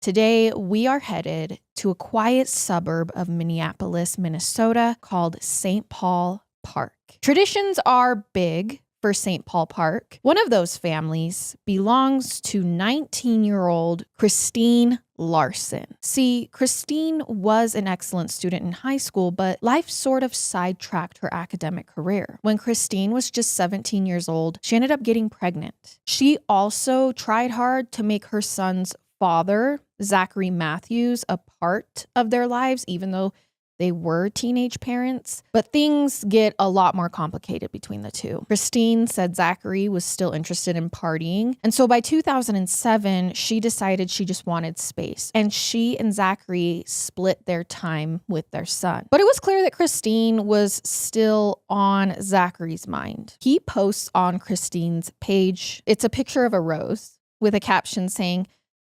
Today, we are headed to a quiet suburb of Minneapolis, Minnesota called St. Paul Park. Traditions are big for St. Paul Park. One of those families belongs to 19-year-old Kristine Larson. See, Kristine was an excellent student in high school, but life sort of sidetracked her academic career. When Kristine was just 17 years old, she ended up getting pregnant. She also tried hard to make her son's father, Zachary Matthews, a part of their lives, even though they were teenage parents, but things get a lot more complicated between the two. Kristine said Zachary was still interested in partying, and so by 2007, she decided she just wanted space, and she and Zachary split their time with their son. But it was clear that Kristine was still on Zachary's mind. He posts on Kristine's page, it's a picture of a rose with a caption saying,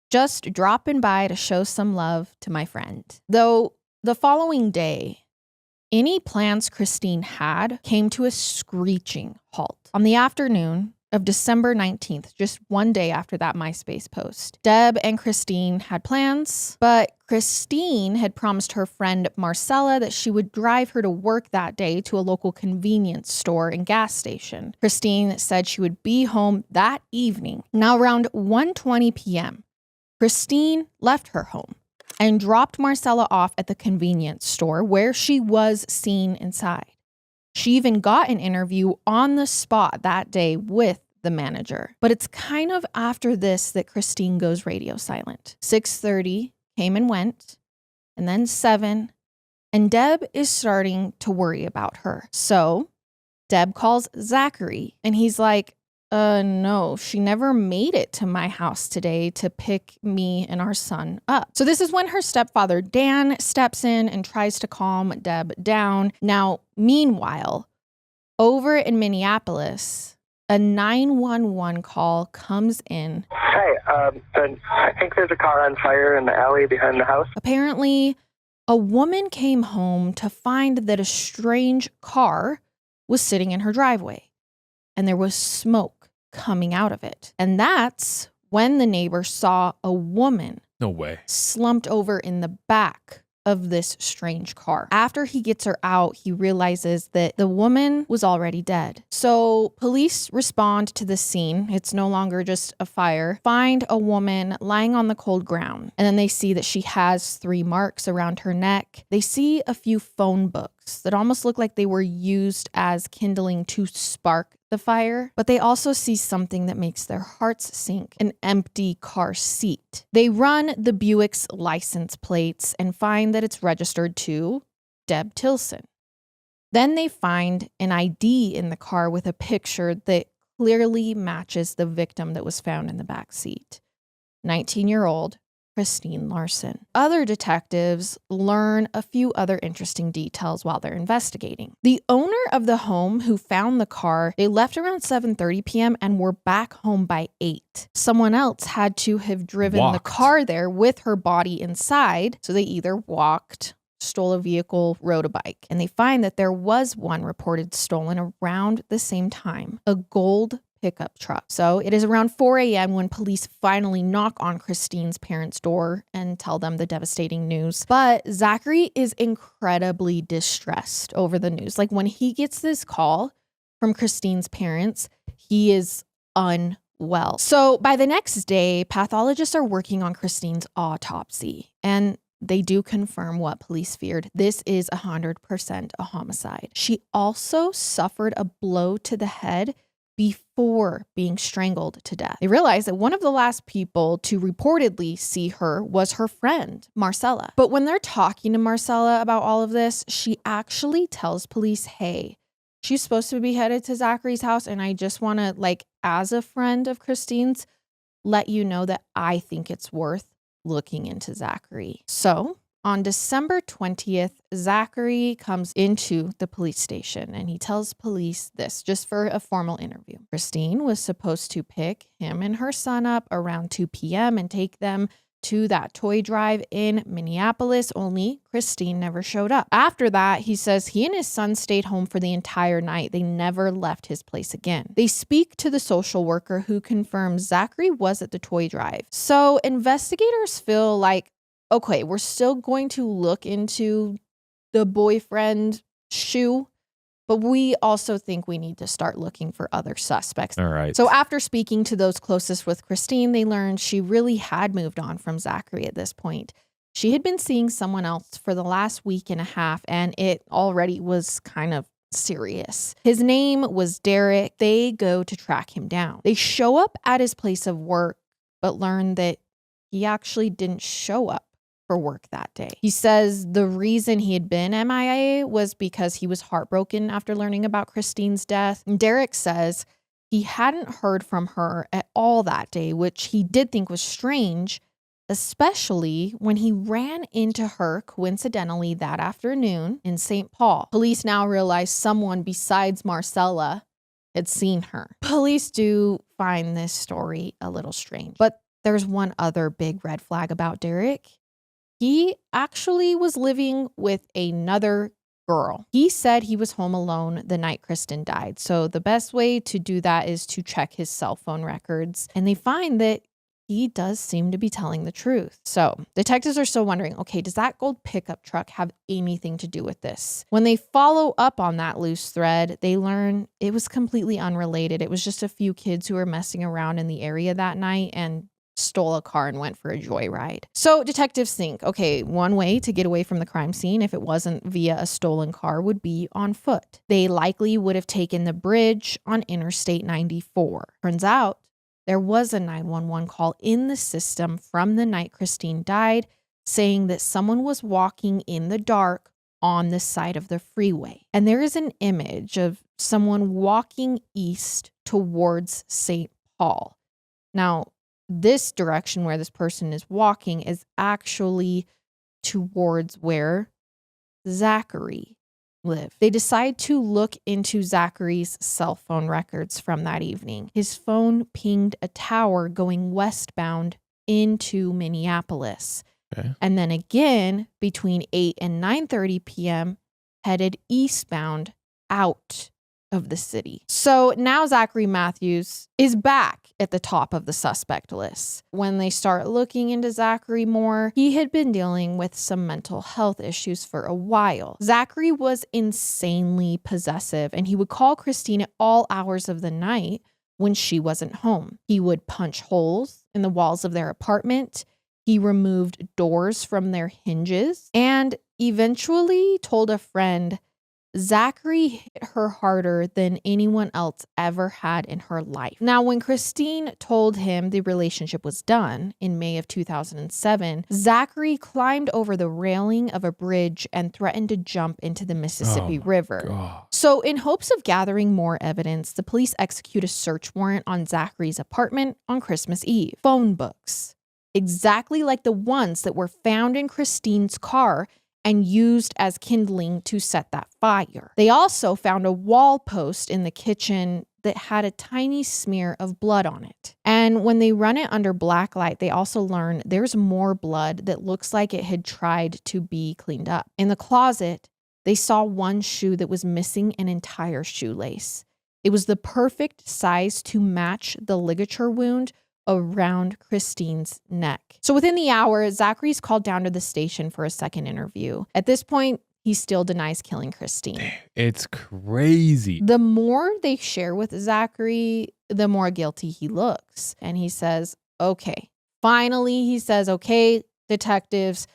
"Just dropping by to show some love to my friend." Though the following day, any plans Kristine had came to a screeching halt. On the afternoon of December 19th, just one day after that MySpace post, Deb and Kristine had plans, but Kristine had promised her friend Marcella that she would drive her to work that day to a local convenience store and gas station. Kristine said she would be home that evening. Now around 1:20 p.m., Kristine left her home and dropped Marcella off at the convenience store where she was seen inside. She even got an interview on the spot that day with the manager. But it's kind of after this that Kristine goes radio silent. 6:30 came and went, and then 7, and Deb is starting to worry about her. So Deb calls Zachary, and he's like, no, she never made it to my house today to pick me and our son up. So this is when her stepfather, Dan, steps in and tries to calm Deb down. Now, meanwhile, over in Minneapolis, a 911 call comes in. Hi, I think there's a car on fire in the alley behind the house. Apparently, a woman came home to find that a strange car was sitting in her driveway, and there was smoke coming out of it. And that's when the neighbor saw a woman slumped over in the back of this strange car. After he gets her out, he realizes that the woman was already dead. So police respond to the scene. It's no longer just a fire. Find a woman lying on the cold ground. And then they see that she has 3 marks around her neck. They see a few phone books that almost look like they were used as kindling to spark the fire, but they also see something that makes their hearts sink: an empty car seat. They run the Buick's license plates and find that it's registered to Deb Tilson. Then they find an ID in the car with a picture that clearly matches the victim that was found in the back seat: 19-year-old Kristine Larson. Other detectives learn a few other interesting details while they're investigating. The owner of the home who found the car, they left around 7:30 p.m. and were back home by 8. Someone else had to have driven the car there with her body inside, so they either walked, stole a vehicle, rode a bike. And they find that there was one reported stolen around the same time, a gold pickup truck. So it is around 4 a.m. when police finally knock on Kristine's parents' door and tell them the devastating news. But Zachary is incredibly distressed over the news. Like, when he gets this call from Kristine's parents, he is unwell. So by the next day, pathologists are working on Kristine's autopsy, and they do confirm what police feared. This is 100% a homicide. She also suffered a blow to the head before being strangled to death. They realized that one of the last people to reportedly see her was her friend, Marcella. But when they're talking to Marcella about all of this, she actually tells police, hey, she's supposed to be headed to Zachary's house, and I just want to, like, as a friend of Kristine's, let you know that I think it's worth looking into Zachary. So on December 20th, Zachary comes into the police station and he tells police this, just for a formal interview. Kristine was supposed to pick him and her son up around 2 p.m. and take them to that toy drive in Minneapolis, only Kristine never showed up. After that, he says he and his son stayed home for the entire night. They never left his place again. They speak to the social worker who confirms Zachary was at the toy drive. So investigators feel like, okay, we're still going to look into the boyfriend shoe, but we also think we need to start looking for other suspects. All right. So after speaking to those closest with Kristine, they learned she really had moved on from Zachary at this point. She had been seeing someone else for the last week and a half, and it already was kind of serious. His name was Derek. They go to track him down. They show up at his place of work, but learn that he actually didn't show up for work that day. He says the reason he had been MIA was because he was heartbroken after learning about Kristine's death. And Derek says he hadn't heard from her at all that day, which he did think was strange, especially when he ran into her coincidentally that afternoon in St. Paul. Police now realize someone besides Marcella had seen her. Police do find this story a little strange, but there's one other big red flag about Derek. He actually was living with another girl. He said he was home alone the night Kristen died. So the best way to do that is to check his cell phone records. And they find that he does seem to be telling the truth. So detectives are still wondering, okay, does that gold pickup truck have anything to do with this? When they follow up on that loose thread, they learn it was completely unrelated. It was just a few kids who were messing around in the area that night and stole a car and went for a joyride. So detectives think, okay, one way to get away from the crime scene, if it wasn't via a stolen car, would be on foot. They likely would have taken the bridge on Interstate 94. Turns out there was a 911 call in the system from the night Kristine died, saying that someone was walking in the dark on the side of the freeway. And there is an image of someone walking east towards St. Paul. Now, this direction where this person is walking is actually towards where Zachary lived. They decide to look into Zachary's cell phone records from that evening. His phone pinged a tower going westbound into Minneapolis. Okay. And then again, between 8 and 9:30 p.m., headed eastbound out of the city. So now Zachary Matthews is back at the top of the suspect list. When they start looking into Zachary more, he had been dealing with some mental health issues for a while. Zachary was insanely possessive, and he would call Christina at all hours of the night when she wasn't home. He would punch holes in the walls of their apartment. He removed doors from their hinges and eventually told a friend Zachary hit her harder than anyone else ever had in her life. Now, when Kristine told him the relationship was done in May of 2007, Zachary climbed over the railing of a bridge and threatened to jump into the Mississippi River. God. So in hopes of gathering more evidence, the police execute a search warrant on Zachary's apartment on Christmas Eve. Phone books, exactly like the ones that were found in Kristine's car and used as kindling to set that fire. They also found a wall post in the kitchen that had a tiny smear of blood on it. And when they run it under black light, they also learn there's more blood that looks like it had tried to be cleaned up. In the closet, they saw one shoe that was missing an entire shoelace. It was the perfect size to match the ligature wound around Kristine's neck. So within the hour, Zachary's called down to the station for a second interview. At this point, he still denies killing Kristine. It's crazy. The more they share with Zachary, the more guilty he looks. And he says, okay. Finally, he says, okay, detectives,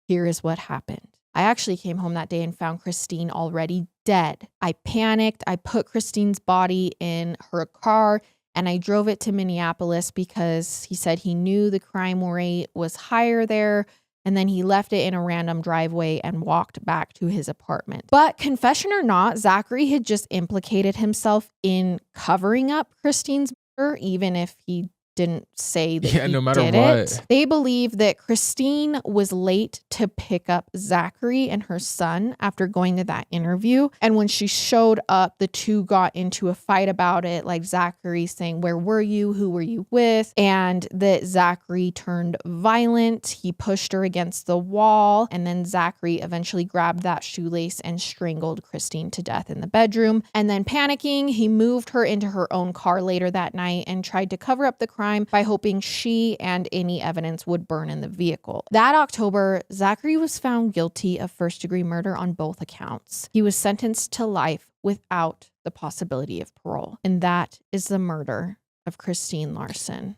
here is what happened. I actually came home that day and found Kristine already dead. I panicked. I put Kristine's body in her car and I drove it to Minneapolis because he said he knew the crime rate was higher there. And then he left it in a random driveway and walked back to his apartment. But confession or not, Zachary had just implicated himself in covering up Kristine's murder, even if he didn't say that he no matter did what. it. They believe that Kristine was late to pick up Zachary and her son after going to that interview. And when she showed up, the two got into a fight about it, like Zachary saying, "Where were you? Who were you with?" And that Zachary turned violent. He pushed her against the wall. And then Zachary eventually grabbed that shoelace and strangled Kristine to death in the bedroom. And then panicking, he moved her into her own car later that night and tried to cover up the crime by hoping she and any evidence would burn in the vehicle. That October, Zachary was found guilty of first-degree murder on both accounts. He was sentenced to life without the possibility of parole. And that is the murder of Kristine Larson.